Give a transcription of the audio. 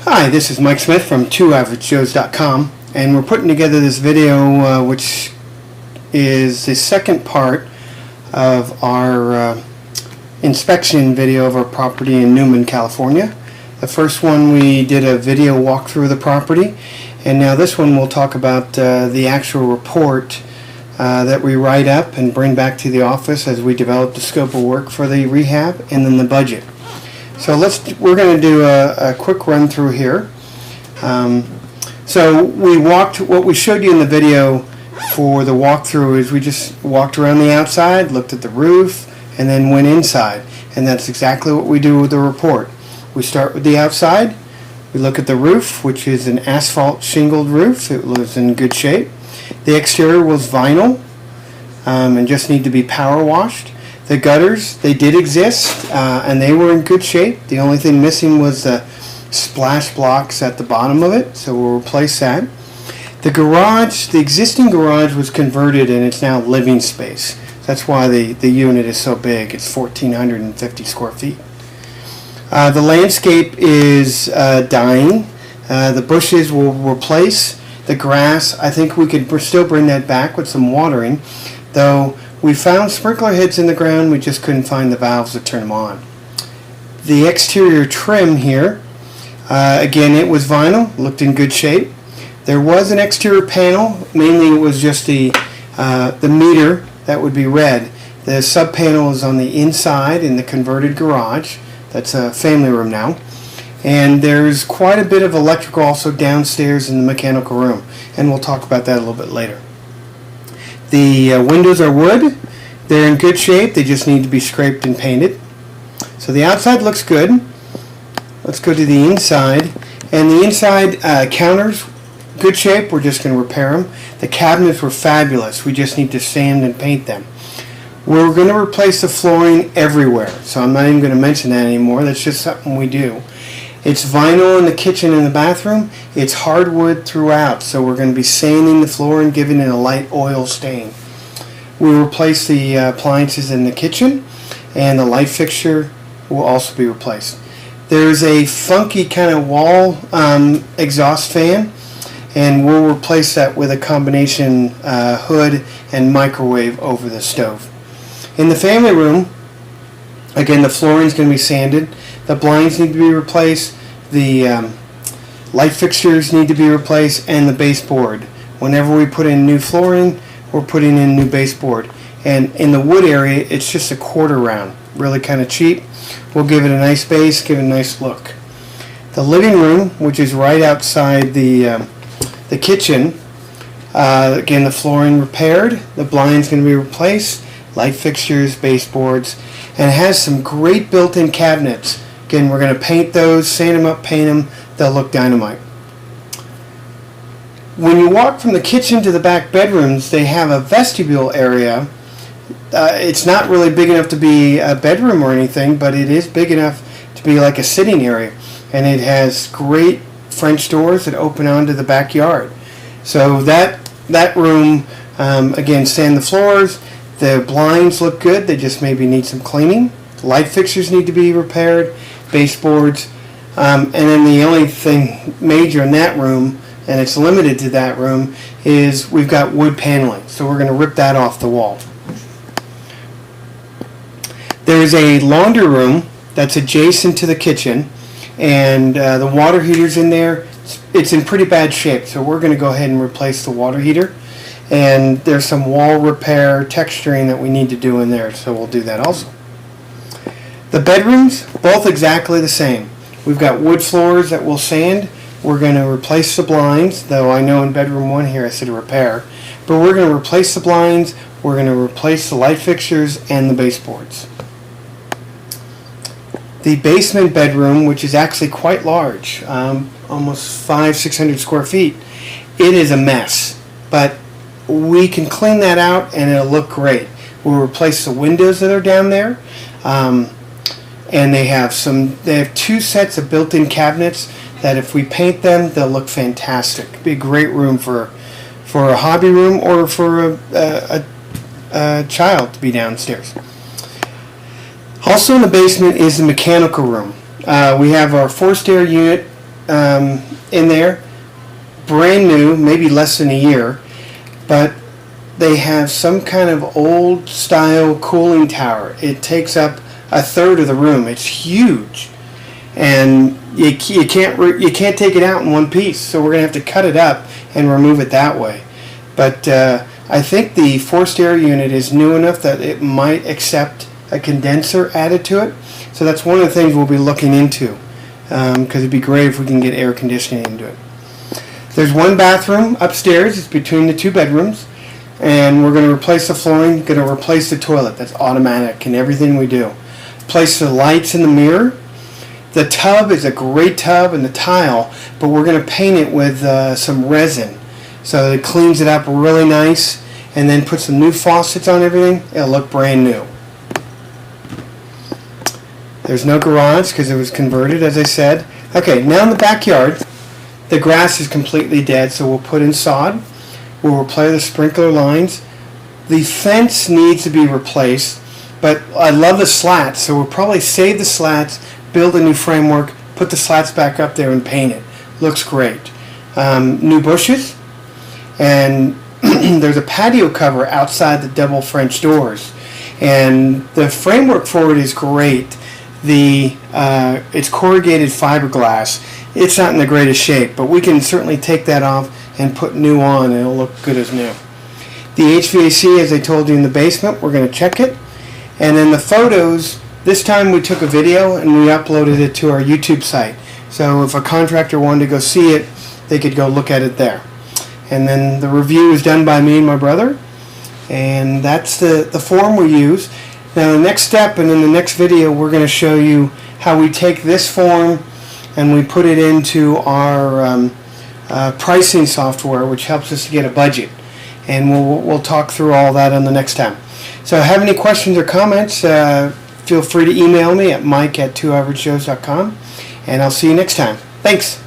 Hi, this is Mike Smith from twoaveragejoes.com, and we're putting together this video which is the second part of our inspection video of our property in Newman, California. The first one we did a video walkthrough of the property, and now this one we'll talk about the actual report that we write up and bring back to the office as we develop the scope of work for the rehab and then the budget. So we're going to do a quick run through here. So what we showed you in the video for the walkthrough is we just walked around the outside, looked at the roof, and then went inside. And that's exactly what we do with the report. We start with the outside, we look at the roof, which is an asphalt shingled roof. It was in good shape. The exterior was vinyl and just need to be power washed. The gutters, they did exist, and they were in good shape. The only thing missing was the splash blocks at the bottom of it, so we'll replace that. The garage, the existing garage was converted and it's now living space. That's why the unit is so big. It's 1,450 square feet. The landscape is dying. The bushes will replace. The grass, I think we could still bring that back with some watering, though we found sprinkler heads in the ground, we just couldn't find the valves to turn them on. The exterior trim here, again it was vinyl, looked in good shape. There was an exterior panel, mainly it was just the meter that would be red. The sub panel is on the inside in the converted garage. That's a family room now. And there's quite a bit of electrical also downstairs in the mechanical room, and we'll talk about that a little bit later. The windows are wood. They're in good shape. They just need to be scraped and painted. So the outside looks good. Let's go to the inside. And the inside counters, good shape. We're just going to repair them. The cabinets were fabulous. We just need to sand and paint them. We're going to replace the flooring everywhere. So I'm not even going to mention that anymore. That's just something we do. It's vinyl in the kitchen and the bathroom. It's hardwood throughout, so we're going to be sanding the floor and giving it a light oil stain. We'll replace the appliances in the kitchen, and the light fixture will also be replaced. There's a funky kind of wall exhaust fan, and we'll replace that with a combination hood and microwave over the stove. In the family room, again, the flooring is going to be sanded. The blinds need to be replaced, the light fixtures need to be replaced, and the baseboard. Whenever we put in new flooring, we're putting in new baseboard. And in the wood area, it's just a quarter round, really kind of cheap. We'll give it a nice base, give it a nice look. The living room, which is right outside the kitchen, again, the flooring repaired, the blind's going to be replaced, light fixtures, baseboards, and it has some great built-in cabinets. Again, we're going to paint those, sand them up, paint them. They'll look dynamite. When you walk from the kitchen to the back bedrooms, they have a vestibule area. It's not really big enough to be a bedroom or anything, but it is big enough to be like a sitting area. And it has great French doors that open onto the backyard. So that room, again, sand the floors. The blinds look good. They just maybe need some cleaning. Light fixtures need to be repaired. Baseboards, and then the only thing major in that room, and it's limited to that room, is we've got wood paneling, so we're going to rip that off the wall. There's a laundry room that's adjacent to the kitchen, and the water heater's in there. It's in pretty bad shape, so we're going to go ahead and replace the water heater, and there's some wall repair texturing that we need to do in there, so we'll do that also. The bedrooms, both exactly the same. We've got wood floors that we'll sand. We're going to replace the blinds, though I know in bedroom one here I said repair. But we're going to replace the blinds, we're going to replace the light fixtures and the baseboards. The basement bedroom, which is actually quite large, almost 500-600 square feet, it is a mess. But we can clean that out and it'll look great. We'll replace the windows that are down there. And they have two sets of built-in cabinets that if we paint them, they'll look fantastic. It'd be a great room for a hobby room or for a child to be downstairs. Also in the basement is the mechanical room. We have our forced air unit in there, brand new, maybe less than a year, but they have some kind of old style cooling tower. It takes up a third of the room. It's huge, and you can't take it out in one piece. So we're gonna have to cut it up and remove it that way. But I think the forced air unit is new enough that it might accept a condenser added to it. So that's one of the things we'll be looking into, because it'd be great if we can get air conditioning into it. There's one bathroom upstairs. It's between the two bedrooms. And we're going to replace the flooring, going to replace the toilet. That's automatic in everything we do. Place the lights in the mirror. The tub is a great tub and the tile, but we're going to paint it with some resin. So it cleans it up really nice, and then put some new faucets on everything. It'll look brand new. There's no garage because it was converted, as I said. Okay, now in the backyard, the grass is completely dead, so we'll put in sod. We'll replace the sprinkler lines. The fence needs to be replaced, but I love the slats, so we'll probably save the slats, build a new framework, put the slats back up there and paint it. Looks great. New bushes, and there's a patio cover outside the double French doors, and the framework for it is great. It's corrugated fiberglass. It's not in the greatest shape, but we can certainly take that off and put new on, and it'll look good as new. The HVAC, as I told you, in the basement, we're going to check it. And then the photos, this time we took a video and we uploaded it to our YouTube site. So if a contractor wanted to go see it, they could go look at it there. And then the review is done by me and my brother. And that's the form we use. Now the next step, and in the next video, we're going to show you how we take this form and we put it into our pricing software, which helps us to get a budget, and we'll talk through all that on the next time. So if you have any questions or comments, feel free to email me at mike@twoaveragejoes.com, and I'll see you next time. Thanks.